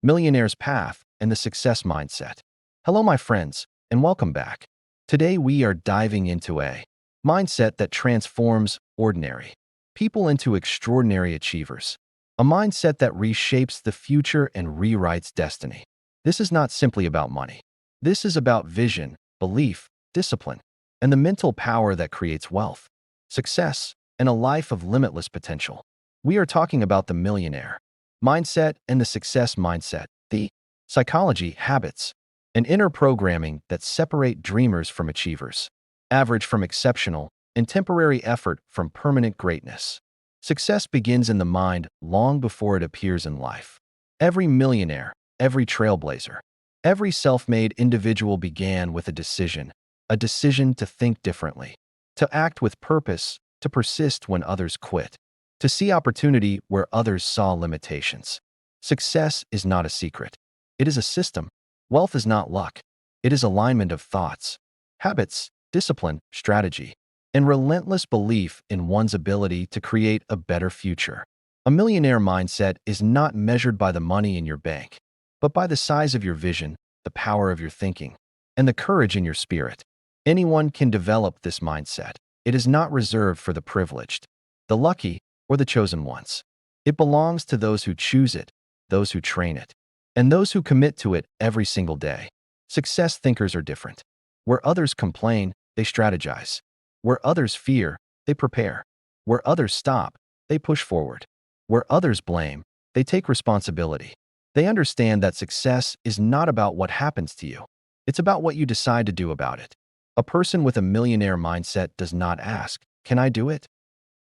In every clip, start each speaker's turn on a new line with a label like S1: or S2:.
S1: Millionaire's Path and the Success Mindset. Hello, my friends, and welcome back. Today, we are diving into a mindset that transforms ordinary people into extraordinary achievers, a mindset that reshapes the future and rewrites destiny. This is not simply about money. This is about vision, belief, discipline, and the mental power that creates wealth, success, and a life of limitless potential. We are talking about the millionaire mindset and the success mindset, the psychology, habits, and inner programming that separate dreamers from achievers, average from exceptional, and temporary effort from permanent greatness. Success begins in the mind long before it appears in life. Every millionaire, every trailblazer, every self-made individual began with a decision to think differently, to act with purpose, to persist when others quit, to see opportunity where others saw limitations. Success is not a secret. It is a system. Wealth is not luck. It is alignment of thoughts, habits, discipline, strategy, and relentless belief in one's ability to create a better future. A millionaire mindset is not measured by the money in your bank, but by the size of your vision, the power of your thinking, and the courage in your spirit. Anyone can develop this mindset. It is not reserved for the privileged, the lucky, or the chosen ones. It belongs to those who choose it, those who train it, and those who commit to it every single day. Success thinkers are different. Where others complain, they strategize. Where others fear, they prepare. Where others stop, they push forward. Where others blame, they take responsibility. They understand that success is not about what happens to you. It's about what you decide to do about it. A person with a millionaire mindset does not ask, "Can I do it?"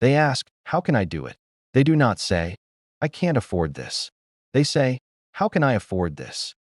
S1: They ask, "How can I do it?" They do not say, "I can't afford this." They say, "How can I afford this?"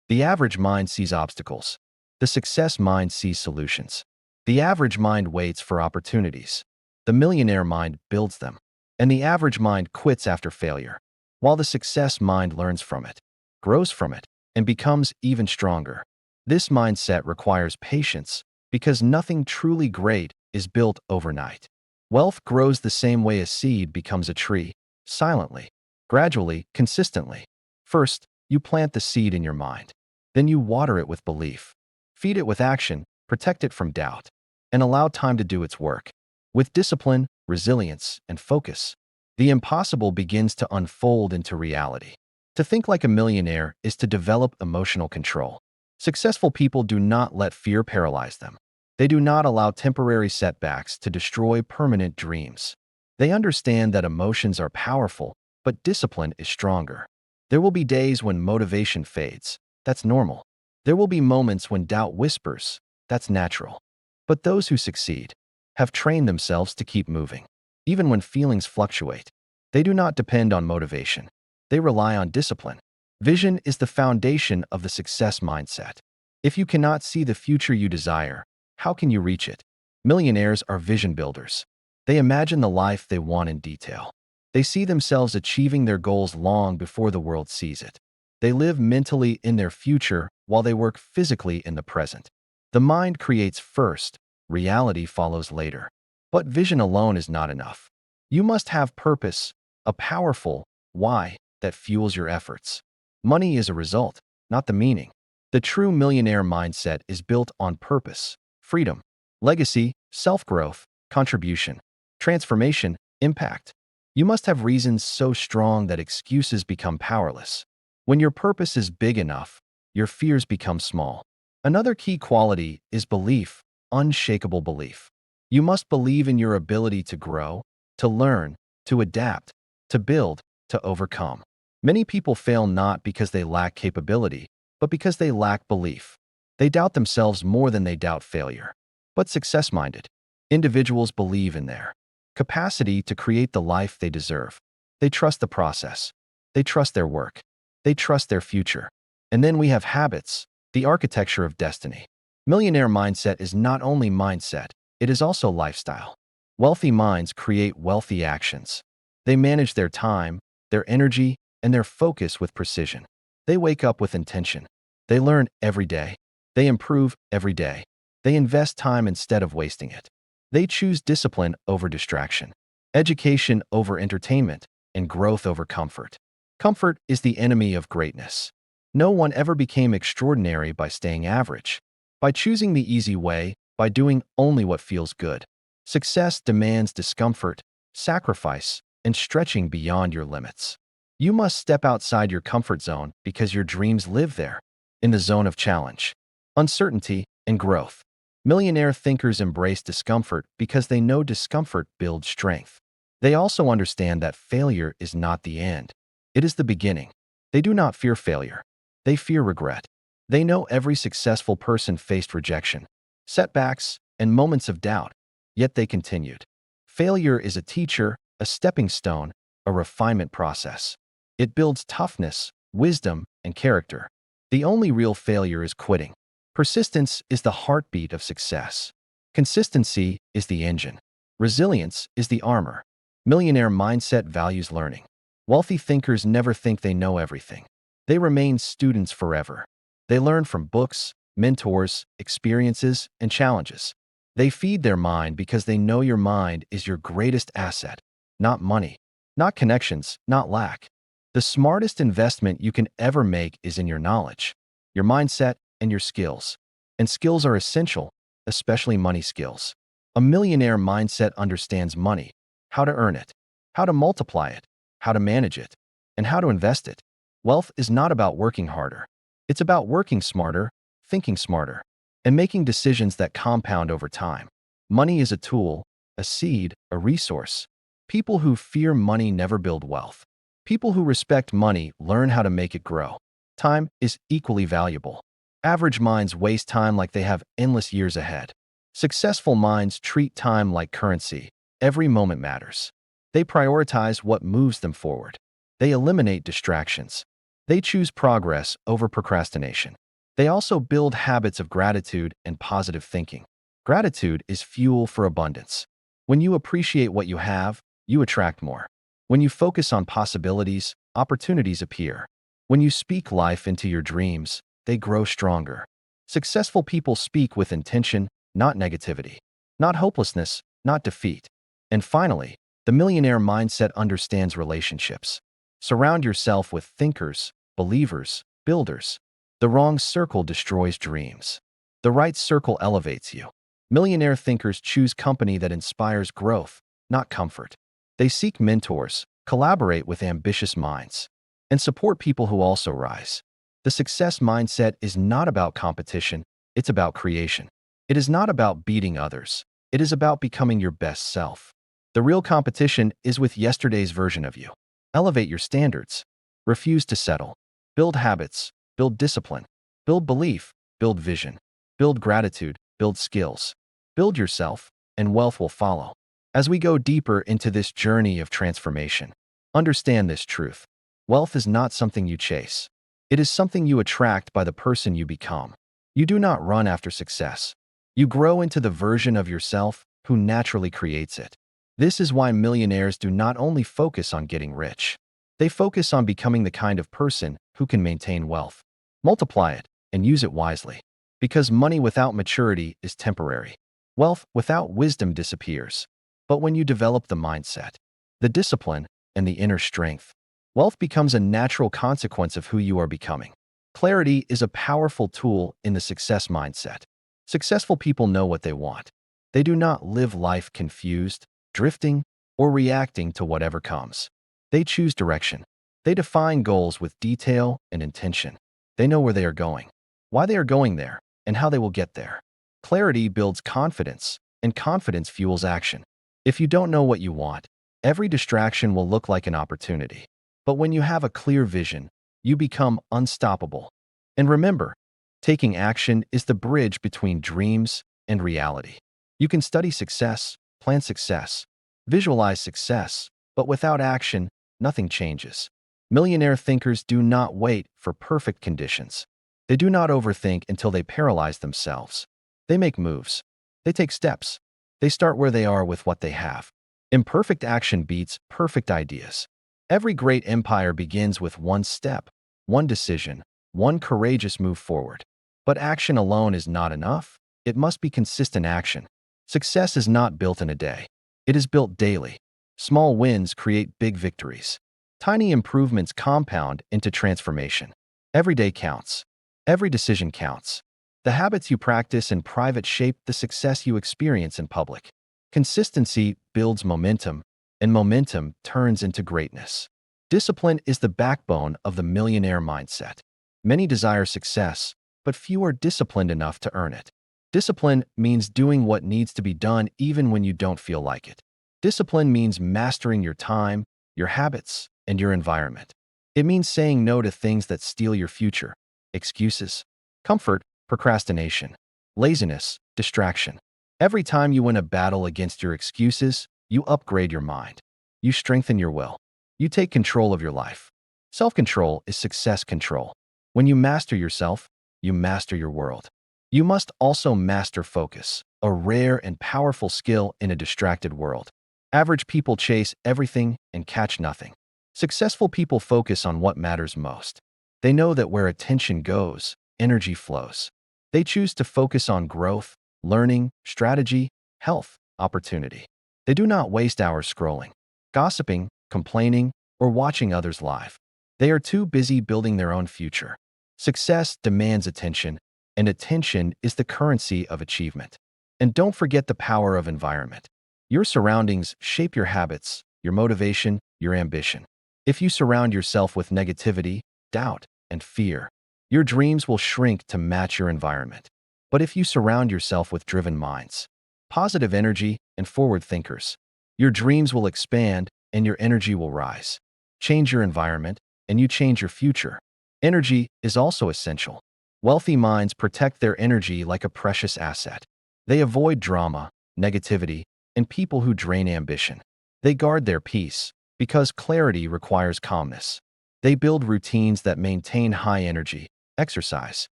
S1: The average mind sees obstacles. The success mind sees solutions. The average mind waits for opportunities. The millionaire mind builds them. And the average mind quits after failure, while the success mind learns from it, grows from it, and becomes even stronger. This mindset requires patience because nothing truly great is built overnight. Wealth grows the same way a seed becomes a tree, silently, gradually, consistently. First, you plant the seed in your mind. Then you water it with belief. Feed it with action, protect it from doubt, and allow time to do its work. With discipline, resilience, and focus, the impossible begins to unfold into reality. To think like a millionaire is to develop emotional control. Successful people do not let fear paralyze them. They do not allow temporary setbacks to destroy permanent dreams. They understand that emotions are powerful, but discipline is stronger. There will be days when motivation fades. That's normal. There will be moments when doubt whispers. That's natural. But those who succeed have trained themselves to keep moving. Even when feelings fluctuate, they do not depend on motivation. They rely on discipline. Vision is the foundation of the success mindset. If you cannot see the future you desire, how can you reach it? Millionaires are vision builders. They imagine the life they want in detail. They see themselves achieving their goals long before the world sees it. They live mentally in their future while they work physically in the present. The mind creates first, reality follows later. But vision alone is not enough. You must have purpose, a powerful why that fuels your efforts. Money is a result, not the meaning. The true millionaire mindset is built on purpose, freedom, legacy, self-growth, contribution, transformation, impact. You must have reasons so strong that excuses become powerless. When your purpose is big enough, your fears become small. Another key quality is belief, unshakable belief. You must believe in your ability to grow, to learn, to adapt, to build, to overcome. Many people fail not because they lack capability, but because they lack belief. They doubt themselves more than they doubt failure. But success-minded individuals believe in their capacity to create the life they deserve. They trust the process. They trust their work. They trust their future. And then we have habits, the architecture of destiny. Millionaire mindset is not only mindset, it is also lifestyle. Wealthy minds create wealthy actions. They manage their time, their energy, and their focus with precision. They wake up with intention. They learn every day. They improve every day. They invest time instead of wasting it. They choose discipline over distraction, education over entertainment, and growth over comfort. Comfort is the enemy of greatness. No one ever became extraordinary by staying average, by choosing the easy way, by doing only what feels good. Success demands discomfort, sacrifice, and stretching beyond your limits. You must step outside your comfort zone because your dreams live there, in the zone of challenge, uncertainty, and growth. Millionaire thinkers embrace discomfort because they know discomfort builds strength. They also understand that failure is not the end. It is the beginning. They do not fear failure. They fear regret. They know every successful person faced rejection, setbacks, and moments of doubt, yet they continued. Failure is a teacher, a stepping stone, a refinement process. It builds toughness, wisdom, and character. The only real failure is quitting. Persistence is the heartbeat of success. Consistency is the engine. Resilience is the armor. Millionaire mindset values learning. Wealthy thinkers never think they know everything. They remain students forever. They learn from books, mentors, experiences, and challenges. They feed their mind because they know your mind is your greatest asset, not money, not connections, not lack. The smartest investment you can ever make is in your knowledge, your mindset, and your skills. And skills are essential, especially money skills. A millionaire mindset understands money, how to earn it, how to multiply it, how to manage it, and how to invest it. Wealth is not about working harder. It's about working smarter, thinking smarter, and making decisions that compound over time. Money is a tool, a seed, a resource. People who fear money never build wealth. People who respect money learn how to make it grow. Time is equally valuable. Average minds waste time like they have endless years ahead. Successful minds treat time like currency. Every moment matters. They prioritize what moves them forward. They eliminate distractions. They choose progress over procrastination. They also build habits of gratitude and positive thinking. Gratitude is fuel for abundance. When you appreciate what you have, you attract more. When you focus on possibilities, opportunities appear. When you speak life into your dreams, they grow stronger. Successful people speak with intention, not negativity, not hopelessness, not defeat. And finally, the millionaire mindset understands relationships. Surround yourself with thinkers, believers, builders. The wrong circle destroys dreams. The right circle elevates you. Millionaire thinkers choose company that inspires growth, not comfort. They seek mentors, collaborate with ambitious minds, and support people who also rise. The success mindset is not about competition, it's about creation. It is not about beating others. It is about becoming your best self. The real competition is with yesterday's version of you. Elevate your standards. Refuse to settle. Build habits. Build discipline. Build belief. Build vision. Build gratitude. Build skills. Build yourself, and wealth will follow. As we go deeper into this journey of transformation, understand this truth. Wealth is not something you chase. It is something you attract by the person you become. You do not run after success. You grow into the version of yourself who naturally creates it. This is why millionaires do not only focus on getting rich. They focus on becoming the kind of person who can maintain wealth, multiply it, and use it wisely. Because money without maturity is temporary. Wealth without wisdom disappears. But when you develop the mindset, the discipline, and the inner strength, wealth becomes a natural consequence of who you are becoming. Clarity is a powerful tool in the success mindset. Successful people know what they want. They do not live life confused, drifting, or reacting to whatever comes. They choose direction. They define goals with detail and intention. They know where they are going, why they are going there, and how they will get there. Clarity builds confidence, and confidence fuels action. If you don't know what you want, every distraction will look like an opportunity. But when you have a clear vision, you become unstoppable. And remember, taking action is the bridge between dreams and reality. You can study success, plan success, visualize success, but without action, nothing changes. Millionaire thinkers do not wait for perfect conditions. They do not overthink until they paralyze themselves. They make moves. They take steps. They start where they are with what they have. Imperfect action beats perfect ideas. Every great empire begins with one step, one decision, one courageous move forward. But action alone is not enough. It must be consistent action. Success is not built in a day. It is built daily. Small wins create big victories. Tiny improvements compound into transformation. Every day counts. Every decision counts. The habits you practice in private shape the success you experience in public. Consistency builds momentum, and momentum turns into greatness. Discipline is the backbone of the millionaire mindset. Many desire success, but few are disciplined enough to earn it. Discipline means doing what needs to be done even when you don't feel like it. Discipline means mastering your time, your habits, and your environment. It means saying no to things that steal your future. Excuses, comfort, procrastination, laziness, distraction. Every time you win a battle against your excuses, you upgrade your mind. You strengthen your will. You take control of your life. Self-control is success control. When you master yourself, you master your world. You must also master focus, a rare and powerful skill in a distracted world. Average people chase everything and catch nothing. Successful people focus on what matters most. They know that where attention goes, energy flows. They choose to focus on growth, learning, strategy, health, opportunity. They do not waste hours scrolling, gossiping, complaining, or watching others live. They are too busy building their own future. Success demands attention, and attention is the currency of achievement. And don't forget the power of environment. Your surroundings shape your habits, your motivation, your ambition. If you surround yourself with negativity, doubt, and fear, your dreams will shrink to match your environment. But if you surround yourself with driven minds, positive energy, and forward thinkers, your dreams will expand and your energy will rise. Change your environment, and you change your future. Energy is also essential. Wealthy minds protect their energy like a precious asset. They avoid drama, negativity, and people who drain ambition. They guard their peace because clarity requires calmness. They build routines that maintain high energy, exercise,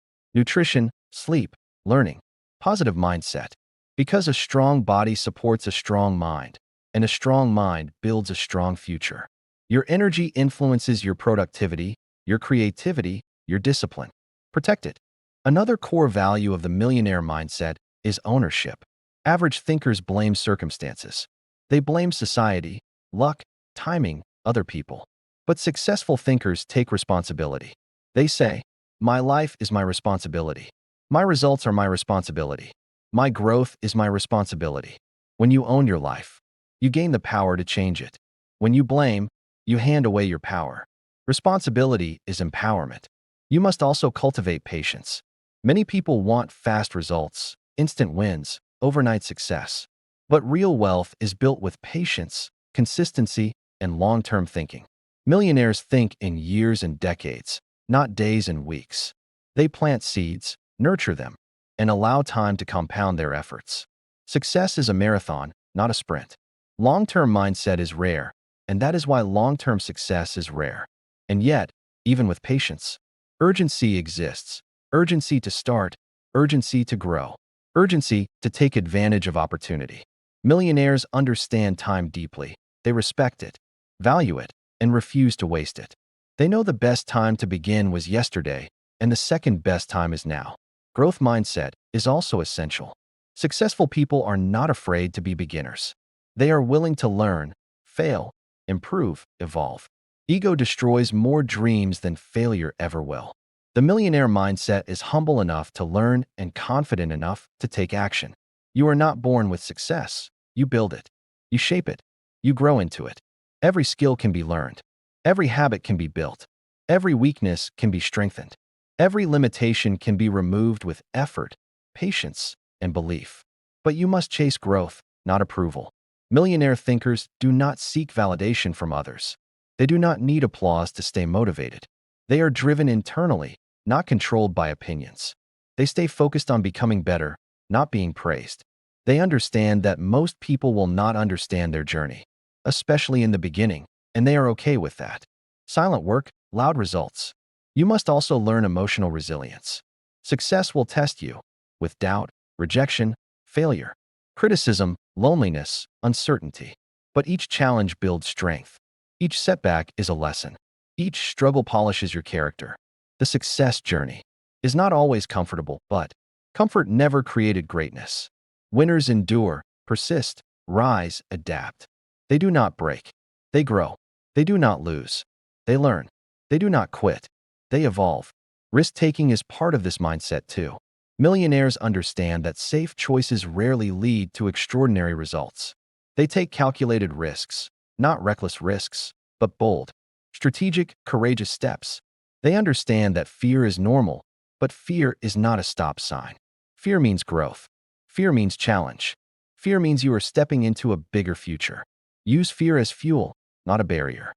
S1: nutrition, sleep, learning, positive mindset. Because a strong body supports a strong mind, and a strong mind builds a strong future. Your energy influences your productivity, your creativity, your discipline. Protect it. Another core value of the millionaire mindset is ownership. Average thinkers blame circumstances. They blame society, luck, timing, other people. But successful thinkers take responsibility. They say, "My life is my responsibility. My results are my responsibility. My growth is my responsibility." When you own your life, you gain the power to change it. When you blame, you hand away your power. Responsibility is empowerment. You must also cultivate patience. Many people want fast results, instant wins, overnight success. But real wealth is built with patience, consistency, and long-term thinking. Millionaires think in years and decades, not days and weeks. They plant seeds, nurture them, and allow time to compound their efforts. Success is a marathon, not a sprint. Long-term mindset is rare, and that is why long-term success is rare. And yet, even with patience, urgency exists. Urgency to start, urgency to grow, urgency to take advantage of opportunity. Millionaires understand time deeply. They respect it, value it, and refuse to waste it. They know the best time to begin was yesterday, and the second best time is now. Growth mindset is also essential. Successful people are not afraid to be beginners. They are willing to learn, fail, improve, evolve. Ego destroys more dreams than failure ever will. The millionaire mindset is humble enough to learn and confident enough to take action. You are not born with success. You build it. You shape it. You grow into it. Every skill can be learned. Every habit can be built. Every weakness can be strengthened. Every limitation can be removed with effort, patience, and belief. But you must chase growth, not approval. Millionaire thinkers do not seek validation from others. They do not need applause to stay motivated. They are driven internally, not controlled by opinions. They stay focused on becoming better, not being praised. They understand that most people will not understand their journey, especially in the beginning, and they are okay with that. Silent work, loud results. You must also learn emotional resilience. Success will test you with doubt, rejection, failure, criticism, loneliness, uncertainty. But each challenge builds strength. Each setback is a lesson. Each struggle polishes your character. The success journey is not always comfortable, but comfort never created greatness. Winners endure, persist, rise, adapt. They do not break. They grow. They do not lose. They learn. They do not quit. They evolve. Risk-taking is part of this mindset too. Millionaires understand that safe choices rarely lead to extraordinary results. They take calculated risks, not reckless risks, but bold, strategic, courageous steps. They understand that fear is normal, but fear is not a stop sign. Fear means growth. Fear means challenge. Fear means you are stepping into a bigger future. Use fear as fuel, not a barrier.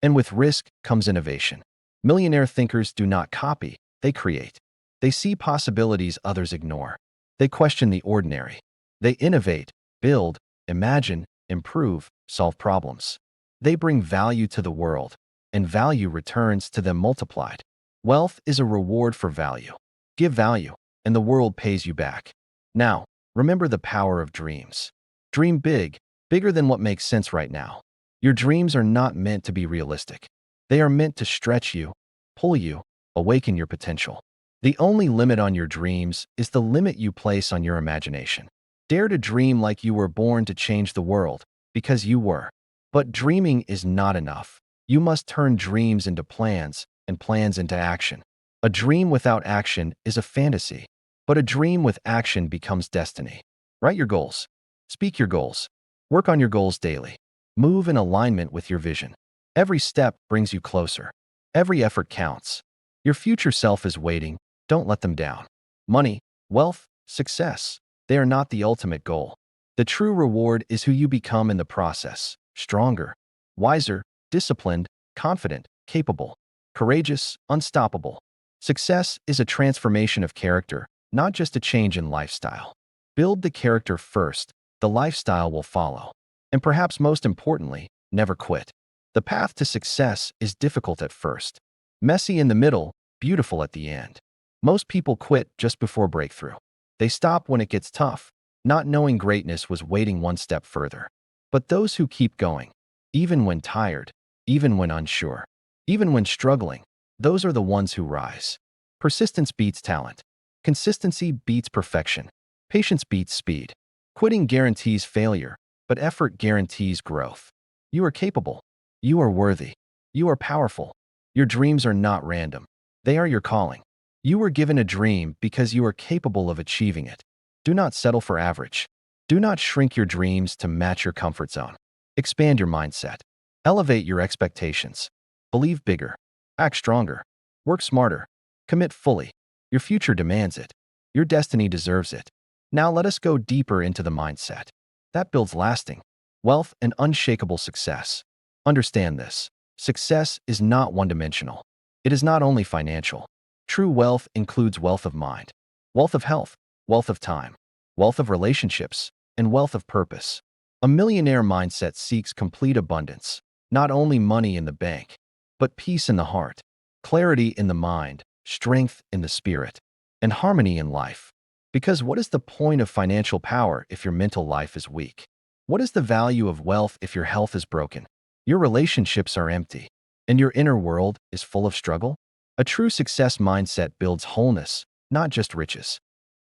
S1: And with risk comes innovation. Millionaire thinkers do not copy, they create. They see possibilities others ignore. They question the ordinary. They innovate, build, imagine, improve, solve problems. They bring value to the world, and value returns to them multiplied. Wealth is a reward for value. Give value, and the world pays you back. Now, remember the power of dreams. Dream big, bigger than what makes sense right now. Your dreams are not meant to be realistic. They are meant to stretch you, pull you, awaken your potential. The only limit on your dreams is the limit you place on your imagination. Dare to dream like you were born to change the world, because you were. But dreaming is not enough. You must turn dreams into plans, and plans into action. A dream without action is a fantasy, but a dream with action becomes destiny. Write your goals. Speak your goals. Work on your goals daily. Move in alignment with your vision. Every step brings you closer. Every effort counts. Your future self is waiting. Don't let them down. Money, wealth, success, they are not the ultimate goal. The true reward is who you become in the process. Stronger, wiser, disciplined, confident, capable, courageous, unstoppable. Success is a transformation of character, not just a change in lifestyle. Build the character first, the lifestyle will follow. And perhaps most importantly, never quit. The path to success is difficult at first, messy in the middle, beautiful at the end. Most people quit just before breakthrough. They stop when it gets tough, not knowing greatness was waiting one step further. But those who keep going, even when tired, even when unsure, even when struggling, those are the ones who rise. Persistence beats talent. Consistency beats perfection. Patience beats speed. Quitting guarantees failure, but effort guarantees growth. You are capable. You are worthy. You are powerful. Your dreams are not random. They are your calling. You were given a dream because you are capable of achieving it. Do not settle for average. Do not shrink your dreams to match your comfort zone. Expand your mindset. Elevate your expectations. Believe bigger. Act stronger. Work smarter. Commit fully. Your future demands it. Your destiny deserves it. Now let us go deeper into the mindset that builds lasting wealth and unshakable success. Understand this. Success is not one-dimensional. It is not only financial. True wealth includes wealth of mind, wealth of health, wealth of time, wealth of relationships, and wealth of purpose. A millionaire mindset seeks complete abundance, not only money in the bank, but peace in the heart, clarity in the mind, strength in the spirit, and harmony in life. Because what is the point of financial power if your mental life is weak? What is the value of wealth if your health is broken? Your relationships are empty, and your inner world is full of struggle? A true success mindset builds wholeness, not just riches.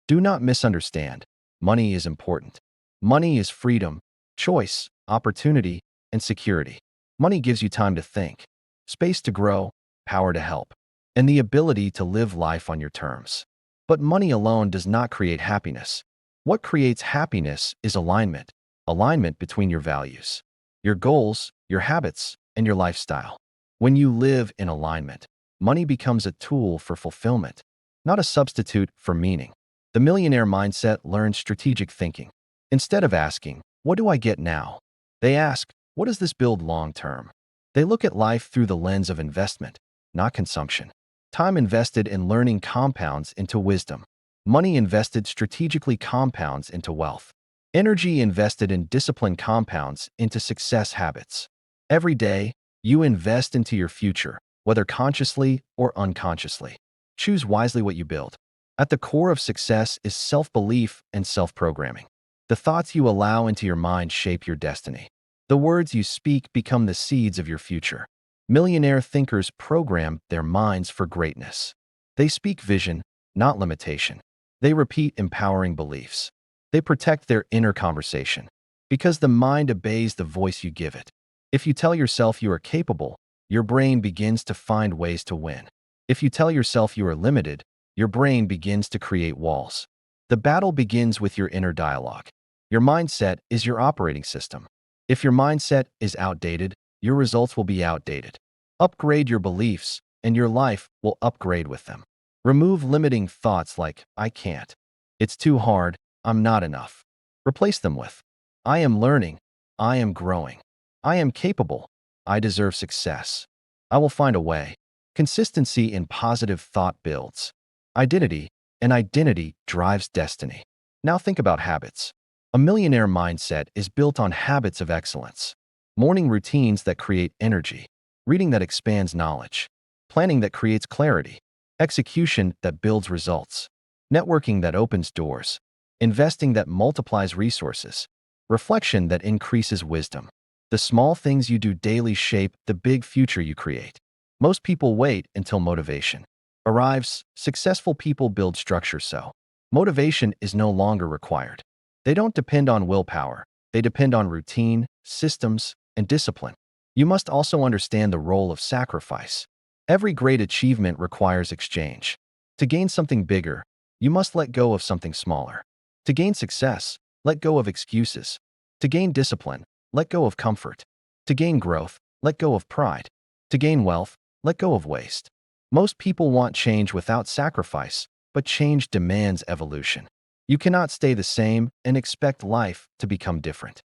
S1: Do not misunderstand. Money is important. Money is freedom, choice, opportunity, and security. Money gives you time to think, space to grow, power to help, and the ability to live life on your terms. But money alone does not create happiness. What creates happiness is alignment. Alignment between your values, your goals, your habits, and your lifestyle. When you live in alignment, money becomes a tool for fulfillment, not a substitute for meaning. The millionaire mindset learns strategic thinking. Instead of asking, "What do I get now?" they ask, "What does this build long term?" They look at life through the lens of investment, not consumption. Time invested in learning compounds into wisdom. Money invested strategically compounds into wealth. Energy invested in discipline compounds into success habits. Every day, you invest into your future, whether consciously or unconsciously. Choose wisely what you build. At the core of success is self-belief and self-programming. The thoughts you allow into your mind shape your destiny. The words you speak become the seeds of your future. Millionaire thinkers program their minds for greatness. They speak vision, not limitation. They repeat empowering beliefs. They protect their inner conversation, because the mind obeys the voice you give it. If you tell yourself you are capable, your brain begins to find ways to win. If you tell yourself you are limited, your brain begins to create walls. The battle begins with your inner dialogue. Your mindset is your operating system. If your mindset is outdated, your results will be outdated. Upgrade your beliefs, and your life will upgrade with them. Remove limiting thoughts like, I can't. It's too hard. I'm not enough. Replace them with, I am learning. I am growing. I am capable. I deserve success. I will find a way. Consistency in positive thought builds identity, and identity drives destiny. Now think about habits. A millionaire mindset is built on habits of excellence. Morning routines that create energy, reading that expands knowledge, planning that creates clarity, execution that builds results, networking that opens doors, investing that multiplies resources, reflection that increases wisdom. The small things you do daily shape the big future you create. Most people wait until motivation arrives. Successful people build structure so motivation is no longer required. They don't depend on willpower. They depend on routine, systems, and discipline. You must also understand the role of sacrifice. Every great achievement requires exchange. To gain something bigger, you must let go of something smaller. To gain success, let go of excuses. To gain discipline, let go of comfort. To gain growth, let go of pride. To gain wealth, let go of waste. Most people want change without sacrifice, but change demands evolution. You cannot stay the same and expect life to become different.